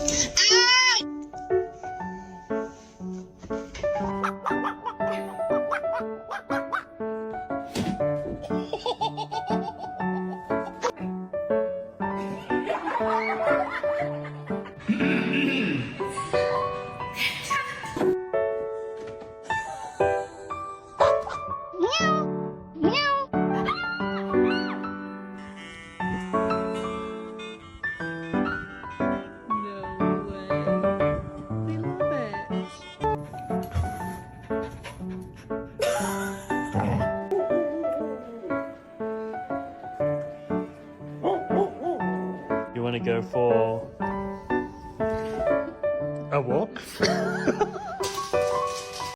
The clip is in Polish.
No way. They love it. You want to go for a walk?